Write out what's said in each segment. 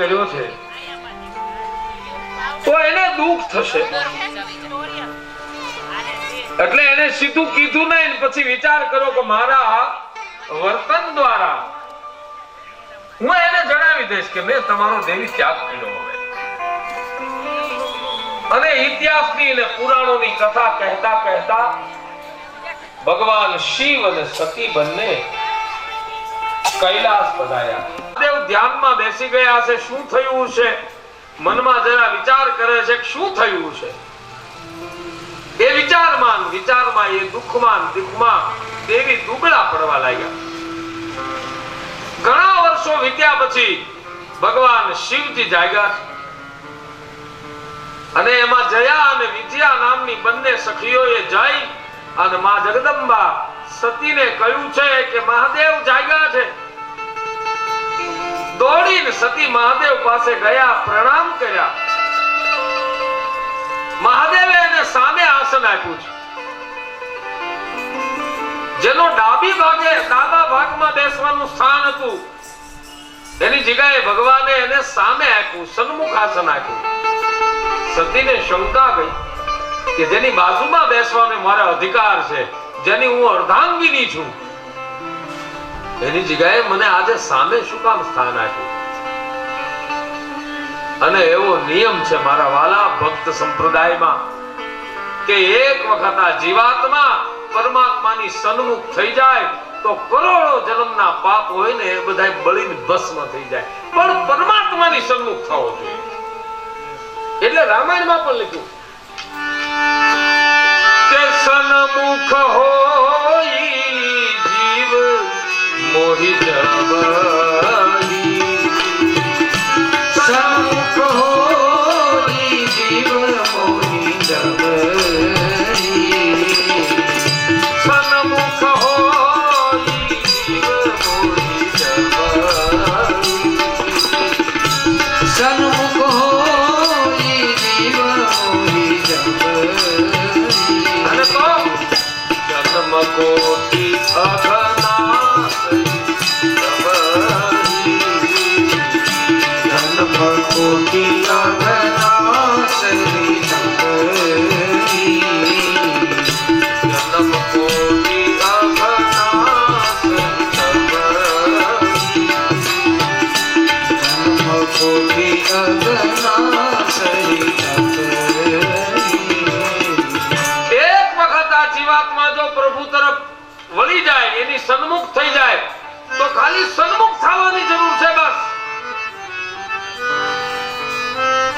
કર્યો છે તો એને દુઃખ થશે, એટલે એને સીધું કીધું નહીં. પછી વિચાર કરો કે મારા વર્તન દ્વારા હું એને જણાવી દઈશ કે મેં તમારો દેવી ત્યાગ કર્યો. અને ઇતિહાસની અને પુરાણોની કથા કહેતા કહેતા ભગવાન શિવ અને સતી બંને કૈલાસ પધાર્યા. દેવ ધ્યાનમાં બેસી ગયા છે. શું થયું છે મનમાં જરા વિચાર કરે છે કે શું થયું છે. એ વિચારમાં એ દુઃખમાં દેવી દુબળા પડવા લાગ્યા. ઘણા વર્ષો વીત્યા પછી ભગવાન શિવજી જાગ્યા અને એમાં જયા અને વિજયા નામની બંને સખીઓએ જઈ અને માં જગદંબા સતીને કહ્યું છે કે મહાદેવ જાગ્યા છે. દોડીને સતી મહાદેવ પાસે ગયા, પ્રણામ કર્યા. મહાદેવે એને સામે આસન આપ્યું છે. જેનો ડાબા ભાગમાં બેસવાનું સ્થાન હતું એની જગ્યાએ ભગવાને એને સામે આપ્યું, સન્મુખ આસન આપ્યું. સતીને શંકા ગઈ કે જેની બાજુમાં બેસવાનો મારો અધિકાર છે, જેની હું અર્ધાંગીની છું, એની જગ્યાએ મને આજે સામે શું કામ સ્થાન આપ્યું? અને એવો નિયમ છે મારા વાલા ભક્ત સંપ્રદાયમાં કે એક વખત આ જીવાત્મા પરમાત્માની સન્મુખ થઈ જાય તો કરોડો જન્મના પાપ હોય ને એ બધા બળીને ભસ્મ થઈ જાય, પણ પરમાત્માની સન્મુખ થવો જોઈએ. એટલે રામાયણમાં પણ લખ્યું કે સન્મુખ હોય જીવ મોહી જબરી, સન્મુખ હોય જીવ મોહી જબરી, સન્મુખ હોય જીવ મોહી જબરી, સન્મુખ હોય જીવ મોહી જબરી. અને તો જન્મ કોટી અઘનાશ કોટી અઘનાશ જન્મ કોટી અઘનાશ જન્મ કોટી અઘનાશ. એક વખત આ જીવાત્મા જો પ્રભુ તરફ વળી જાય, એની સન્મુખ થઈ જાય તો ખાલી સન્મુખ થવાની જરૂર છે બસ.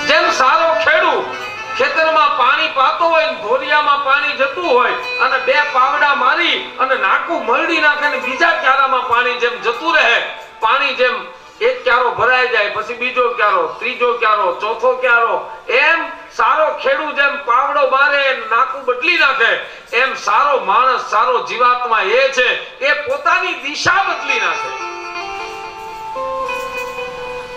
જેમ સારો ખેડૂત ખેતરમાં પાણી પાતો હોય, ધોરિયામાં પાણી જતું હોય અને બે પાવડા મારી અને નાકું મરડી નાખે ને બીજા ક્યારામાં પાણી જેમ જતું રહે, પાણી જેમ એક ક્યારો ભરાઈ જાય પછી બીજો ક્યારો, ત્રીજો ક્યારો, ચોથો ક્યારો, એમ સારો ખેડૂત જેમ પાવડો મારે નાકું બદલી નાખે, એમ સારો માણસ, સારો જીવાત્મા એ છે એ પોતાની દિશા બદલી નાખે.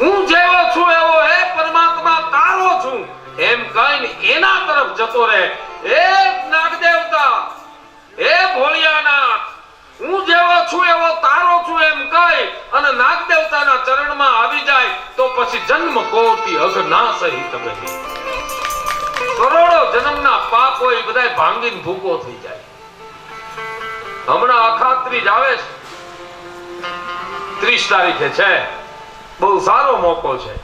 હું જેવો છું એવો હે પરમાત્મા તારો છું એમ કહીને એના તરફ જતો રહે. હે નાગદેવતા, હે ભોળિયાનાથ, હું જેવો છું એવો તારો છું એમ કહી અને નાગદેવતાના ચરણમાં આવી જાય તો પછી જન્મ કોટી અઘનાશ તમે કરોડો જન્મના પાપ હોય બધા ભાંગીને ભૂકો થઈ જાય. હમણાં અખાત્રીજ આવે છે, 30 તારીખે છે, બહુ સારો મોકો છે.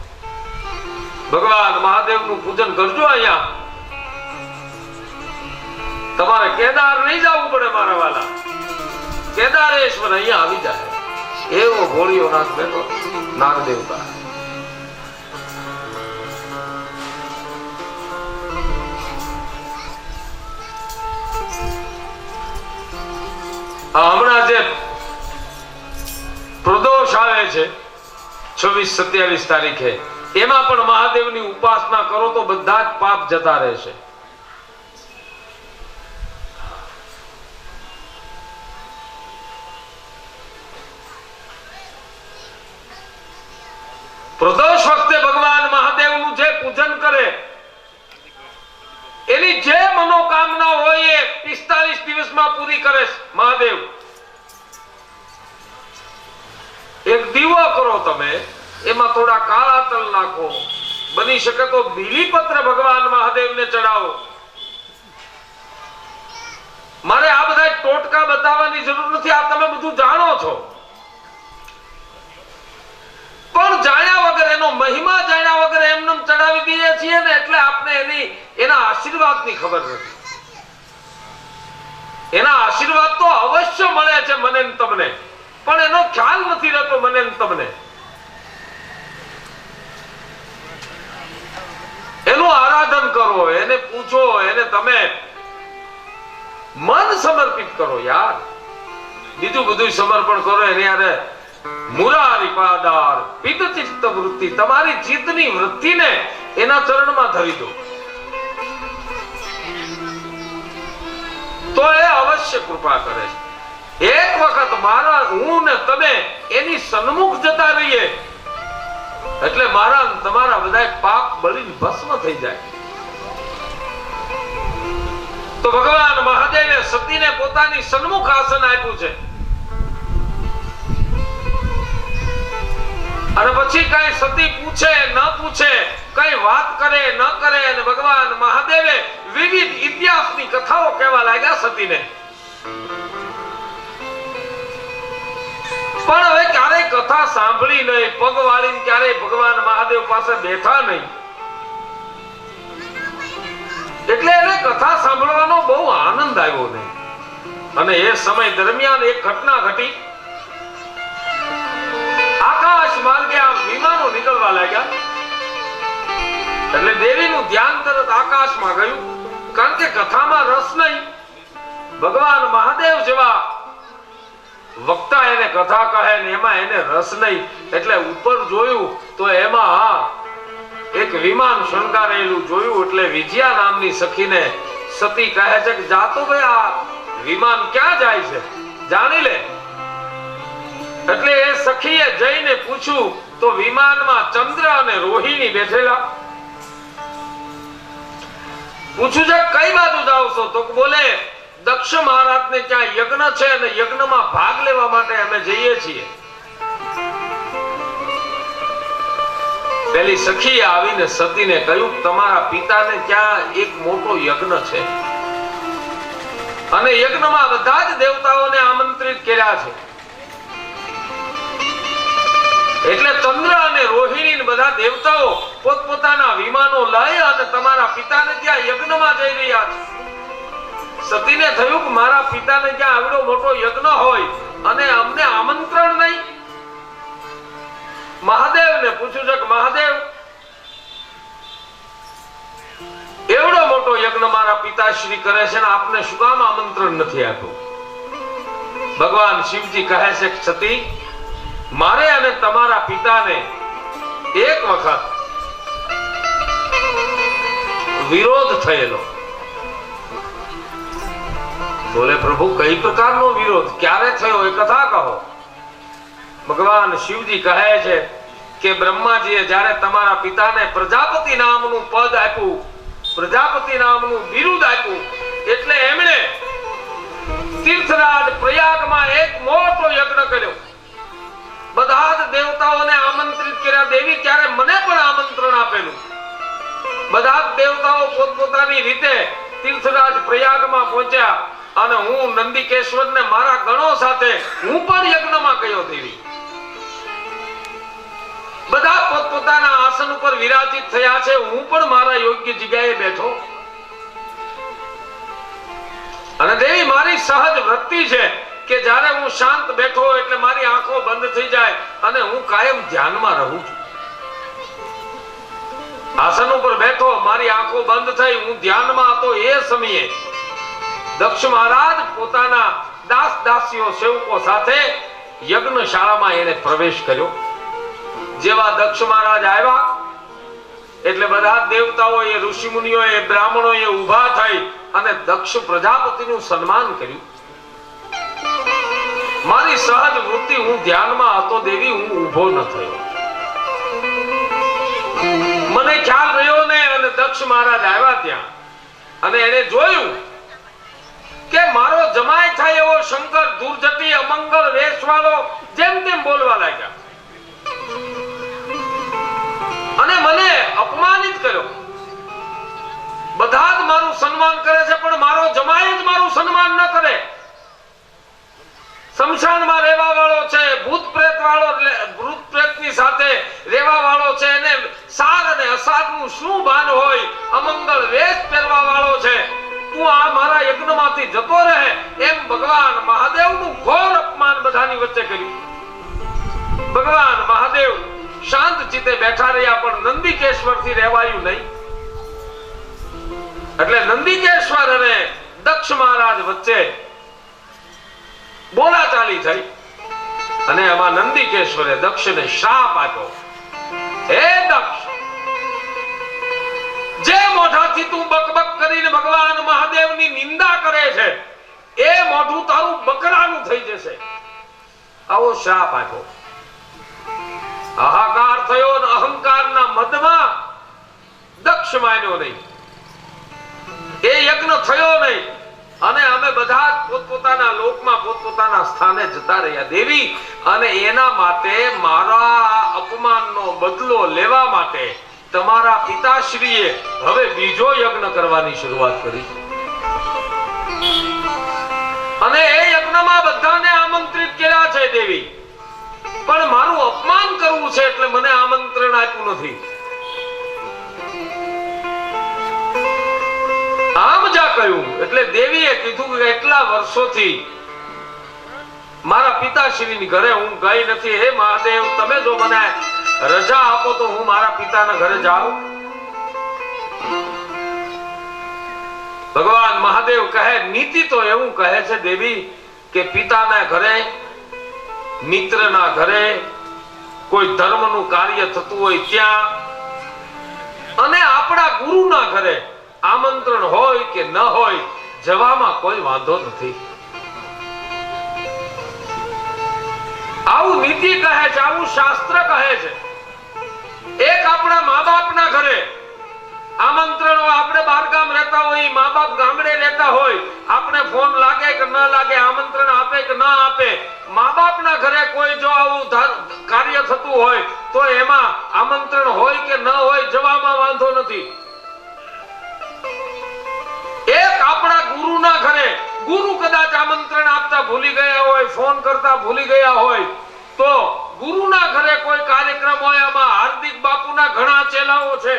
ભગવાન મહાદેવનું પૂજન કરજો. અહીંયા તમારે કેદાર નહીં જવું પડે મારા વાલા, કેદારેશ્વર અહીંયા આવી જાય. એવો ભોળિયો નાથ બેઠો નાગદેવતા. હમણાં જે પ્રદોષ આવે છે 26-27 તારીખે, એમાં પણ મહાદેવની ઉપાસના કરો તો બધા જ પાપ જતા રહેશે. પ્રદોષ વખતે ભગવાન મહાદેવનું જે પૂજન કરે એની જે મનોકામના હોય એ 45 દિવસમાં પૂરી કરે મહાદેવ. એક દીવો કરો તમે, એમાં થોડા કાળા તલ નાખો, બની શકે તો બીલીપત્ર ભગવાન મહાદેવને ચડાવો. મારે આ બધા ટોટકા બતાવવાની જરૂર નથી, આ તમે બધું જાણો છો. પણ જાણ્યા વગર, એનો મહિમા જાણ્યા વગર એમને ચડાવી દઈએ છીએ ને, એટલે આપણે એના આશીર્વાદની ખબર નથી. એના આશીર્વાદ તો અવશ્ય મળે છે મને ને તમને, પણ એનો ખ્યાલ નથી રહેતો મને ને તમને. એનું આરાધન કરો, એને પૂછો, એને તમે મન સમર્પિત કરો યાર. બીજું બધું સમર્પણ કરો એને યારે મુરારી પાદાર પિત ચિત્ત વૃત્તિ, તમારી ચિત્તની વૃત્તિને એના ચરણમાં ધરી દો, તો એ અવશ્ય કૃપા કરે છે. એક વખત મારા હું ને તમે એની સન્મુખ જતા રહીએ એટલે મારા તમારા બધા પાપ બળીને ભસ્મ થઈ જાય. તો ભગવાન મહાદેવે સતીને પોતાની સન્મુખ આસન આપ્યું છે, અને પછી કઈ સતી પૂછે ન પૂછે, કઈ વાત કરે ન કરે, અને ભગવાન મહાદેવે વિવિધ ઇતિહાસની કથાઓ કહેવા લાગ્યા સતીને. પણ હવે ક્યારેય કથા સાંભળી નહીં, પગ વાળીને ક્યારેય ભગવાન મહાદેવ પાસે બેઠા નહીં, એટલે એને કથા સાંભળવાનો બહુ આનંદ આવ્યો નહીં. અને એ સમય દરમિયાન એક ઘટના ઘટી. આકાશ માર્ગે આ વિમાનો નીકળવા લાગ્યા, એટલે દેવીનું ધ્યાન તરત આકાશમાં ગયું, કારણ કે કથામાં રસ નહીં. ભગવાન મહાદેવ જેવા વક્તા એને કથા કહે ને એમાં એને રસ નહીં, એટલે ઉપર જોયું તો એમાં એક વિમાન શણગારેલું જોયું. એટલે વિજયા નામની સખીને સતી કહે છે કે જાતો ભાઈ આ વિમાન ક્યાં જાય છે, જાણી લે. એટલે એ સખીએ જઈને પૂછ્યું તો વિમાનમાં ચંદ્ર અને રોહિણી બેઠેલા. પૂછ્યું છે કઈ બાજુ જાવ છો, તો બોલે દક્ષ મહારાજને ત્યાં યજ્ઞ છે અને યજ્ઞમાં ભાગ લેવા માટે અમે જઈએ છીએ. પેલી સખીએ આવીને સતીને કહ્યું તમારા પિતાને ત્યાં એક મોટો યજ્ઞ છે અને યજ્ઞમાં બધા જ દેવતાઓને આમંત્રિત કર્યા છે. એટલે ચંદ્ર અને રોહિણી બધા દેવતાઓ પોતપોતાના વિમાનો લઈ અને તમારા પિતાને ત્યાં યજ્ઞમાં જઈ રહ્યા છે. સતીને થયું કે મારા પિતાને ત્યાં આવડો મોટો યજ્ઞ હોય અને અમને આમંત્રણ નહીં. મહાદેવને પૂછ્યું છે કે મહાદેવ એવડો મોટો યજ્ઞ મારા પિતાશ્રી કરે છે ને આપને શું કામ આમંત્રણ નથી આપ્યું? ભગવાન શિવજી કહે છે કે સતી મારે અને તમારા પિતાને એક વખત વિરોધ થયેલો. બોલે પ્રભુ કઈ પ્રકારનો વિરોધ, ક્યારે થયો એ કથા કહો. ભગવાન શિવજી કહે છે કે બ્રહ્માજીએ જ્યારે તમારા પિતાને પ્રજાપતિ નામનું પદ આપ્યું, પ્રજાપતિ નામનું બિરુદ આપ્યું, એટલે એમણે તીર્થરાજ પ્રયાગમાં એક મોટો યજ્ઞ કર્યો. બધા જ દેવતાઓને આમંત્રિત કર્યા. દેવી ત્યારે મને પણ આમંત્રણ આપેલું. બધા જ દેવતાઓ પોતપોતાની રીતે તીર્થરાજ પ્રયાગમાં પહોંચ્યા અને હું નંદિકેશ્વરને મારા ગણો સાથે હું પણ યજ્ઞમાં ગયો. દેવી બધા પોતપોતાના આસન ઉપર વિરાજિત થયા છે, હું પણ મારા યોગ્ય જગ્યાએ બેઠો. અને દેવી મારી સહજ વૃત્તિ છે કે જ્યારે હું શાંત બેઠો એટલે મારી આંખો બંધ થઈ જાય અને હું કાયમ ધ્યાનમાં રહું છું. આસન ઉપર બેઠો, મારી આંખો બંધ થઈ, હું ધ્યાનમાં હતો. એ સમયે દક્ષ મહારાજ પોતાના દાસ દાસીઓ સેવકો સાથે યજ્ઞશાળામાં એને પ્રવેશ કર્યો. જેવા દક્ષ મહારાજ આવ્યા એટલે બધા દેવતાઓએ, ઋષિ મુનિઓએ, બ્રાહ્મણોએ ઊભા થઈ અને દક્ષ પ્રજાપતિનું સન્માન કર્યું. મારી સહજ વૃત્તિ, હું ધ્યાનમાં હતો દેવી, હું ઊભો ન થયો. મને ખ્યાલ રહ્યો ને અને દક્ષ મહારાજ આવ્યા ત્યાં અને એને જોયું કે મારો જમાઈ થાય એવો શંકર દુર્જટી અમંગળ વેશવાળો જેમ તેમ બોલવા લાગ્યા. અને મને અપમાનિત કર્યો. બધા જ મારું સન્માન કરે છે પણ મારો જમાઈ જ મારું સન્માન ન કરે. શમશાનમાં રહેવા વાળો છે, ભૂત પ્રેતની સાથે રહેવા વાળો છે, અને સાર અને અસારનું શું ભાન હોય, અમંગળ વેશ પહેરવા વાળો છે. તું આ મારા યજ્ઞમાંથી જતો રહે એમ ભગવાન મહાદેવનું ઘોર અપમાન બધાની વચ્ચે કર્યું. ભગવાન મહાદેવ શાંત ચિત્તે બેઠા રહ્યા પણ નંદિકેશ્વરથી રહેવાયું નહીં. એટલે નંદિકેશ્વર અને દક્ષ મહારાજ વચ્ચે બોલાચાલી થઈ અને એમાં નંદિકેશ્વરે દક્ષને શાપ આપ્યો. હે દક્ષ, જે મોઢાથી તું બકબક કરીને ભગવાન મહાદેવની નિંદા કરે છે એ મોઢું તારું બકરાનું થઈ જશે. આવો શાપ આપ્યો. હાહાકાર થયો અને અહંકારના મદમાં દક્ષ માન્યો નહીં. એ યજ્ઞ થયો નહીં અને અમે બધા પોતપોતાના લોકમાં પોતપોતાના સ્થાને જતા રહ્યા. દેવી, અને એના માટે મારા અપમાનનો બદલો લેવા માટે તમારા પિતાશ્રીએ હવે બીજો યજ્ઞ કરવાની શરૂઆત કરી. અને એ યજ્ઞમાં બધાને આમંત્રિત કર્યા છે દેવી, પણ મારું અપમાન કરવું છે એટલે મને આમંત્રણ આપ્યું નથી. આમ જા કહ્યું એટલે દેવીએ કીધું કે એટલા વર્ષોથી મારા પિતાશ્રીની ઘરે હું ગઈ નથી. હે મહાદેવ, તમે જો મને રજા આપો તો હું મારા પિતાના ઘરે જાઉં. ભગવાન મહાદેવ કહે, નીતિ તો એવું કહે છે દેવી કે પિતાના ઘરે, મિત્રના ઘરે, કોઈ ધર્મનું કાર્ય થતું હોય ત્યાં, અને આપણા ગુરુના ઘરે આમંત્રણ હોય કે ન હોય જવામાં કોઈ વાંધો નથી. આવું નીતિ કહે છે, આવું શાસ્ત્ર કહે છે. એક આપણા મા બાપના ઘરે આમંત્રણ હોય, આપણે બહારગામ રહેતા હોય, મા બાપ ગામડે રહેતા હોય, આપણે ફોન લાગે કે ન લાગે, આમંત્રણ આપે કે ન આપે, મા બાપના ઘરે કોઈ જો આવું કાર્ય થતું હોય તો એમાં આમંત્રણ હોય કે ન હોય જવામાં વાંધો નથી. એક આપણા ગુરુના ઘરે, ગુરુ કદાચ આમંત્રણ આપતા ભૂલી ગયા હોય, ફોન કરતા ભૂલી ગયા હોય, તો ગુરુના ઘરે કોઈ કાર્યક્રમ હોય, આમાં હાર્દિક બાપુના ઘણા ચેલાઓ છે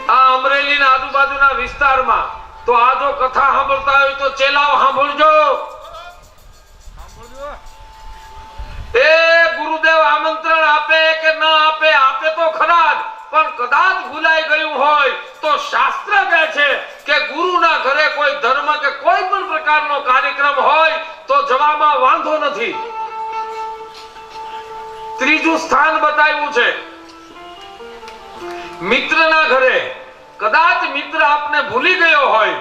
આ અમરેલીના આજુબાજુના વિસ્તારમાં, તો આ જો કથા સાંભળતા હોય તો ચેલાઓ સાંભળજો. એ ગુરુદેવ આમંત્રણ આપે કે ન આપે, આપે તો ખરા જ, પણ કદાચ ભૂલાઈ ગયું હોય તો શાસ્ત્ર કહે છે કે ગુરુના ઘરે કોઈ ધર્મ કે કોઈ પણ પ્રકારનો કાર્યક્રમ હોય તો જવામાં વાંધો નથી. ત્રીજું સ્થાન બતાવ્યું છે મિત્રના ઘરે. કદાચ મિત્ર આપને ભૂલી ગયો હોય,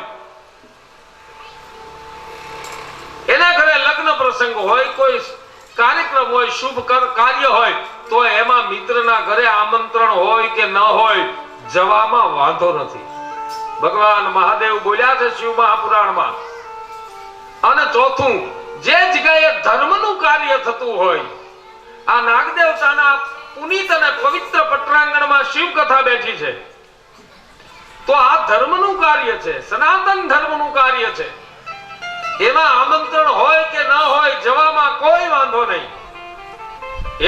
એના ઘરે લગ્ન પ્રસંગ હોય, કોઈ કાર્યક્રમ હોય, શુભ કાર્ય હોય, તો એમાં મિત્રના ઘરે આમંત્રણ હોય કે ન હોય જવામાં વાંધો નથી. ભગવાન મહાદેવ બોલ્યા છે શિવ મહાપુરાણમાં. અને ચોથું, જે જગ્યાએ ધર્મનું કાર્ય થતું હોય, આ નાગદેવતાના પુનિત અને પવિત્ર પટરાંગણમાં શિવ કથા બેઠી છે, તો આ ધર્મનું કાર્ય છે, સનાતન ધર્મનું કાર્ય છે, એમાં આમંત્રણ હોય કે ન હોય જવામાં કોઈ વાંધો નહીં.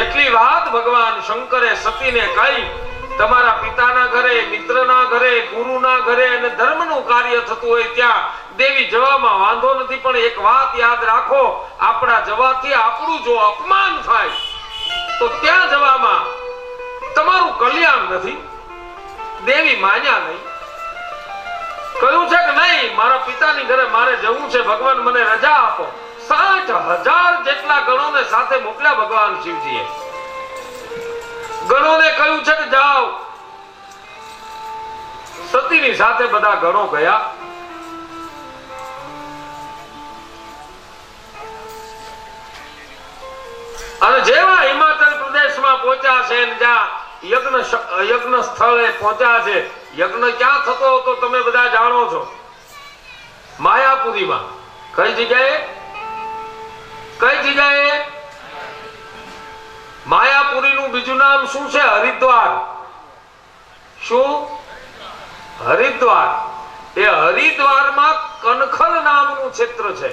એટલી વાત ભગવાન શંકરે સતીને કહી, તમારા પિતાના ઘરે, મિત્રના ઘરે, ગુરુના ઘરે અને ધર્મનું કાર્ય થતું હોય ત્યાં દેવી જવામાં વાંધો નથી. પણ એક વાત યાદ રાખો, આપણા જવાથી આપણું જો અપમાન થાય તો ત્યાં જવામાં તમારું કલ્યાણ નથી. દેવી માન્યા નહીં. કહ્યું છે કે નહીં, મારા પિતાની ઘરે મારે જવું છે, ભગવાન મને રજા આપો. 60,000 જેટલા ગણોને સાથે મોકલ્યા ભગવાન શિવજીએ. ગણોને કહ્યું છે કે જાઓ. સતીની સાથે બધા ગણો ગયા. અને જેવા હિમાચલ પ્રદેશમાં પહોંચ્યા છે, જ્યાં યજ્ઞ સ્થળે પહોંચ્યા છે, યજ્ઞ ક્યાં થતો હતો તમે બધા જાણો છો, માયાપુરીમાં. કઈ જગ્યાએ? માયાપુરીનું બીજું નામ શું છે? હરિદ્વાર. શું? હરિદ્વાર. એ હરિદ્વારમાં કનખલ નામનું ક્ષેત્ર છે.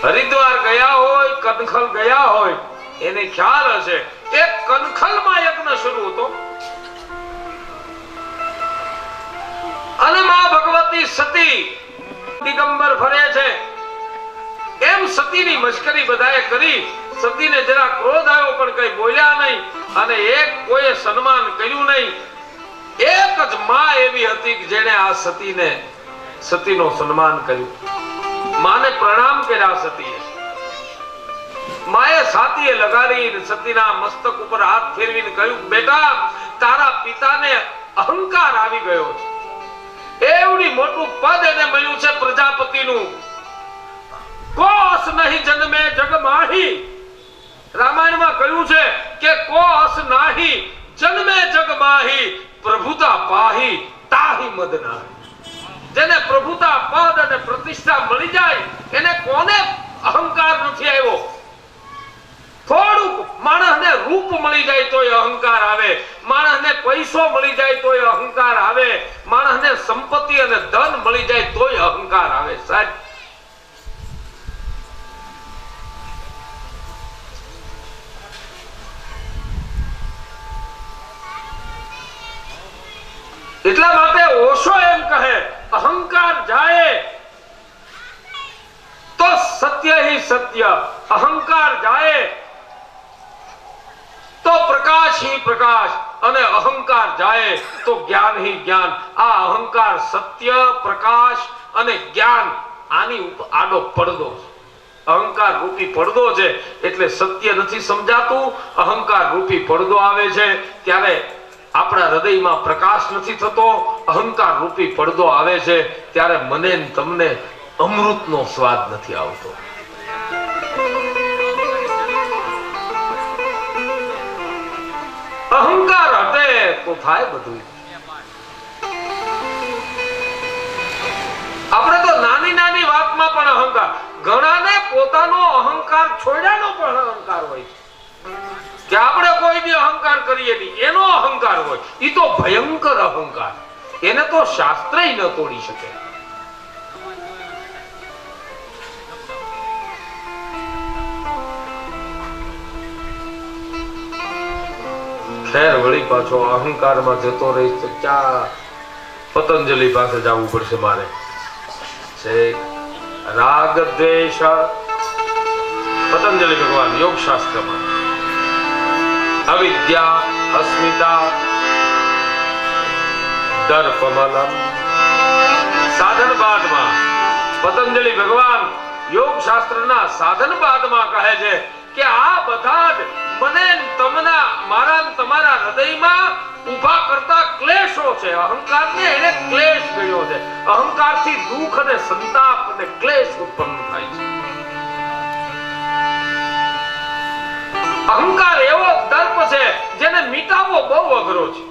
હરિદ્વાર ગયા હોય, કનખલ ગયા હોય, એને ખ્યાલ હશે કે કનખલમાં યજ્ઞ શરૂ હતો અને માં ભગવતી સતી દિગંબર ફરે છે. એમ સતીની મશ્કરી બધાએ કરી. સતીને જરા ક્રોધ આવ્યો પણ કઈ બોલ્યા નહીં અને એક કોઈએ સન્માન કર્યું નહીં. એક જ માં એવી હતી કે જેણે આ સતીનો સન્માન કર્યું. માને પ્રણામ કર્યા સતીએ. માએ છાતીએ લગાડી સતીના મસ્તક ઉપર હાથ ફેરવીને કહ્યું, બેટા, તારા પિતાને અહંકાર આવી ગયો છે. એવડી મોટું પદ એને મળ્યું છે પ્રજાપતિનું. કોસ નહીં જન્મે જગ માહી. રામાયણમાં કહ્યું છે કે કોસ નાહી જન્મે જગ માહી પ્રભુતા પાહી તાહી મદ નાહી. જેને પ્રભુતા પદ અને પ્રતિષ્ઠા મળી જાય એને કોને અહંકાર નથી આવ્યો? થોડુંક માણસને રૂપ મળી જાય તોય અહંકાર આવે, માણસને પૈસો મળી જાય તોય અહંકાર આવે, માણસને સંપત્તિ અને ધન મળી જાય તોય અહંકાર આવે. સાહેબ, એટલા માટે ઓશો એમ કહે, અહંકાર જાય તો સત્ય ही સત્ય, અહંકાર જાય તો પ્રકાશ ही પ્રકાશ, અને અહંકાર જાય તો જ્ઞાન ही જ્ઞાન. આ અહંકાર સત્ય, પ્રકાશ અને જ્ઞાન આની ઉપર આડો પડદો છે. અહંકાર રૂપી પડદો છે એટલે સત્ય નથી સમજાતું. અહંકાર રૂપી પડદો આવે છે ત્યારે આપણા હૃદયમાં પ્રકાશ નથી થતો. અહંકાર રૂપી પડદો આવે છે ત્યારે મને તમને અમૃતનો સ્વાદ નથી આવતો. અહંકાર હટે તો થાય બધું. આપણે તો નાની નાની વાતમાં પણ અહંકાર. ઘણાને પોતાનો અહંકાર છોડ્યાનો પણ અહંકાર હોય છે કે આપણે કોઈ બી અહંકાર કરીએ નહીં, એનો અહંકાર હોય. એ તો ભયંકર અહંકાર. એને તો શાસ્ત્રય ન તોડી શકે. ખેર વળી પાછો અહંકારમાં જતો રહીશ તો ક્યાં પતંજલિ પાસે જવું પડશે મારે. રાગ દ્વેષ પતંજલિ ભગવાન યોગ શાસ્ત્રમાં અવિદ્યા અસ્મિતા દર્પમલમ સાધનવાદમાં પતંજલિ ભગવાન યોગ શાસ્ત્રના સાધનવાદમાં કહે છે કે આ બધા જ મને તમના મારા તમારા હૃદયમાં ઊભા કરતા ક્લેશો છે. અહંકારને એને ક્લેશ ગયો છે. અહંકારથી દુઃખ અને સંતાપ અને ક્લેશ ઉત્પન્ન થાય છે. અહંકાર એવો દર્પ છે જેને મિટાવવો બહુ અઘરો છે.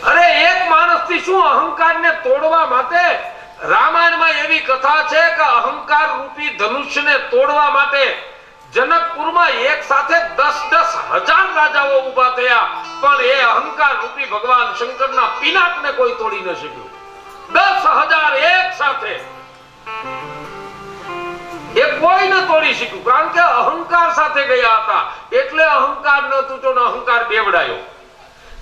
અરે એક માણસથી શું અહંકારને તોડવા માટે રામાયણમાં એવી કથા છે કે અહંકાર રૂપી ધનુષ્યને તોડવા માટે જનકપુરમાં એક સાથે 10,000 રાજાઓ ઊભા થયા પણ એ અહંકાર રૂપી ભગવાન શંકરના પિનાકને કોઈ તોડી ન શક્યું. 10,000 એક સાથે એ કોઈ ન તોડી શક્યું કારણ કે અહંકાર સાથે ગયા હતા. એટલે અહંકાર ન તૂટ્યો ને અહંકાર બેવડાયો.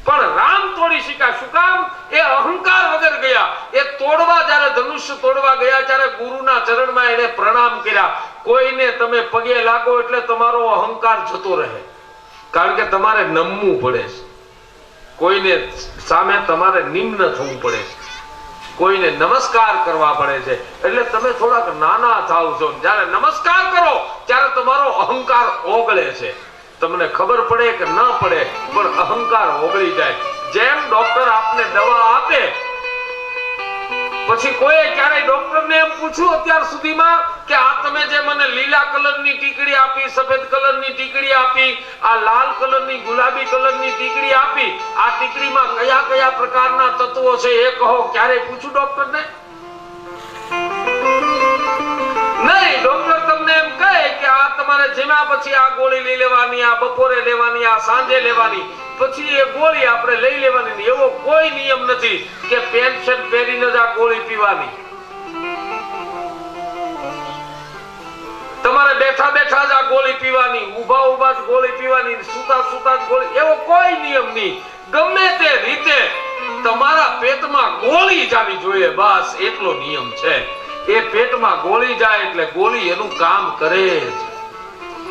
પણ રામ તોડી શક્યા. શું કામ? એ અહંકાર વગર ગયા. એ તોડવા જ્યારે ધનુષ્ય તોડવા ગયા ત્યારે ગુરુના ચરણમાં એને પ્રણામ કર્યા. કોઈને તમે પગે લાગો એટલે તમારો અહંકાર જતો રહે કારણ કે તમારે નમવું પડે છે. કોઈને સામે તમારે નિમ્ન થવું પડે છે. કોઈને નમસ્કાર કરવા પડે છે એટલે તમે થોડાક નાના થાવ છો. જ્યારે નમસ્કાર કરો ત્યારે તમારો અહંકાર ઓગળે છે. તમને ખબર પડે કે ન પડે પણ અહંકાર ઓગળી જાય. જેમ ડોક્ટર આપને દવા આપે પછી કોઈ ક્યારે ડોક્ટરને એમ પૂછ્યું અત્યાર સુધીમાં કે આ તમે જે મને લીલા કલરની ટીકડી આપી, સફેદ કલરની ટીકડી આપી, આ લાલ કલરની ગુલાબી કલરની ટીકડી આપી, આ ટીકડીમાં કયા કયા પ્રકારના તત્વો છે એ કહો? ક્યારે પૂછ્યું ડોક્ટરને? નહીં, ડોક્ટર તમને એમ કહે કે આ તમારે જમ્યા પછી આ ગોળી લઈ લેવાની, આ બપોરે લેવાની, આ સાંજે લેવાની, પછી એ ગોળી આપણે લઈ લેવાની નહીં. એવો કોઈ નિયમ નથી કે પેન્શન પહેરીને જ આ ગોળી પીવાની. તમારે બેઠા બેઠા જ આ ગોળી પીવાની, ઊભા ઊભા જ ગોળી પીવાની, સૂતા સૂતા જ ગોળી, એવો કોઈ નિયમ નહીં. ગમે તે રીતે તમારા પેટમાં ગોળી જાવી જોઈએ, બસ એટલો નિયમ છે. એ પેટમાં ગોળી જાય એટલે ગોળી એનું કામ કરે જ,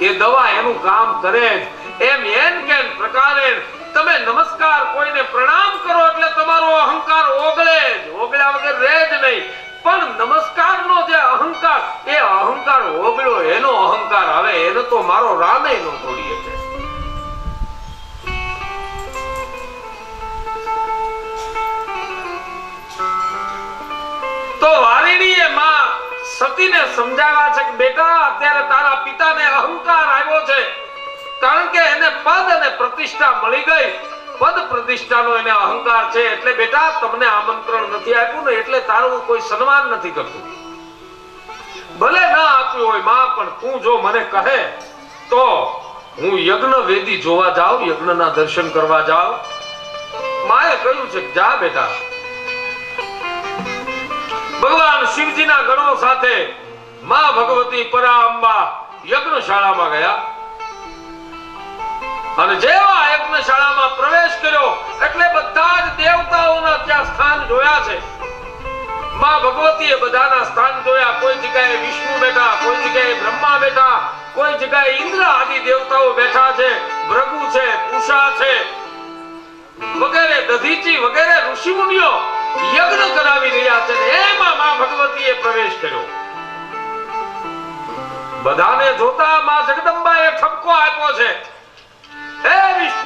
એ દવા એનું કામ કરે જ. એમ એન પ્રકારે તમે નમસ્કાર કોઈને પ્રણામ કરો એટલે તમારો અહંકાર ઓગળે જ, ઓગળ્યા વગર રહે જ નહીં. પણ નમસ્કારનો જે અહંકાર, એ અહંકાર ઓગળ્યો એનો અહંકાર આવે, એનો તો મારો રામે નો તોડી શકે. તો વારીણીએ માં સતીને સમજાવ્યા છે કે બેટા અત્યારે તારા પિતાને અહંકાર આવ્યો છે, કારણ કે એને પદ અને પ્રતિષ્ઠા મળી ગઈ. પદ પ્રતિષ્ઠાનો એને અહંકાર છે, એટલે બેટા તમને આમંત્રણ નથી આપ્યું ને એટલે તારું કોઈ સન્માન નથી કરતું. ભલે ના આપ્યું હોય માં, પણ તું જો મને કહે તો હું યજ્ઞ વેદી જોવા જાઉં, યજ્ઞના દર્શન કરવા જાઉં. માએ કહ્યું છે જા બેટા. ભગવાન શિવજીના ગણો સાથે માં ભગવતી પરાંબા યજ્ઞશાળામાં ગયા અને જેવા યજ્ઞશાળામાં પ્રવેશ કર્યો એટલે બધા જ દેવતાઓના ત્યાં સ્થાન જોયા છે. માં ભગવતીએ બધાના સ્થાન જોયા. કોઈ જગ્યાએ વિષ્ણુ બેઠા, કોઈ જગ્યાએ બ્રહ્મા બેઠા, કોઈ જગ્યાએ ઇન્દ્ર આદિ દેવતાઓ બેઠા છે, ભૃગુ છે, પૂષા છે વગેરે, દધીચી વગેરે ઋષિ મુનિઓ યજ્ઞ કરાવી રહ્યા છે. એમાં માં ભગવતીએ પ્રવેશ કર્યો. બધાને જોતા માં જગદંબાએ ઠપકો આપ્યો છે, હે વિષ્ણુ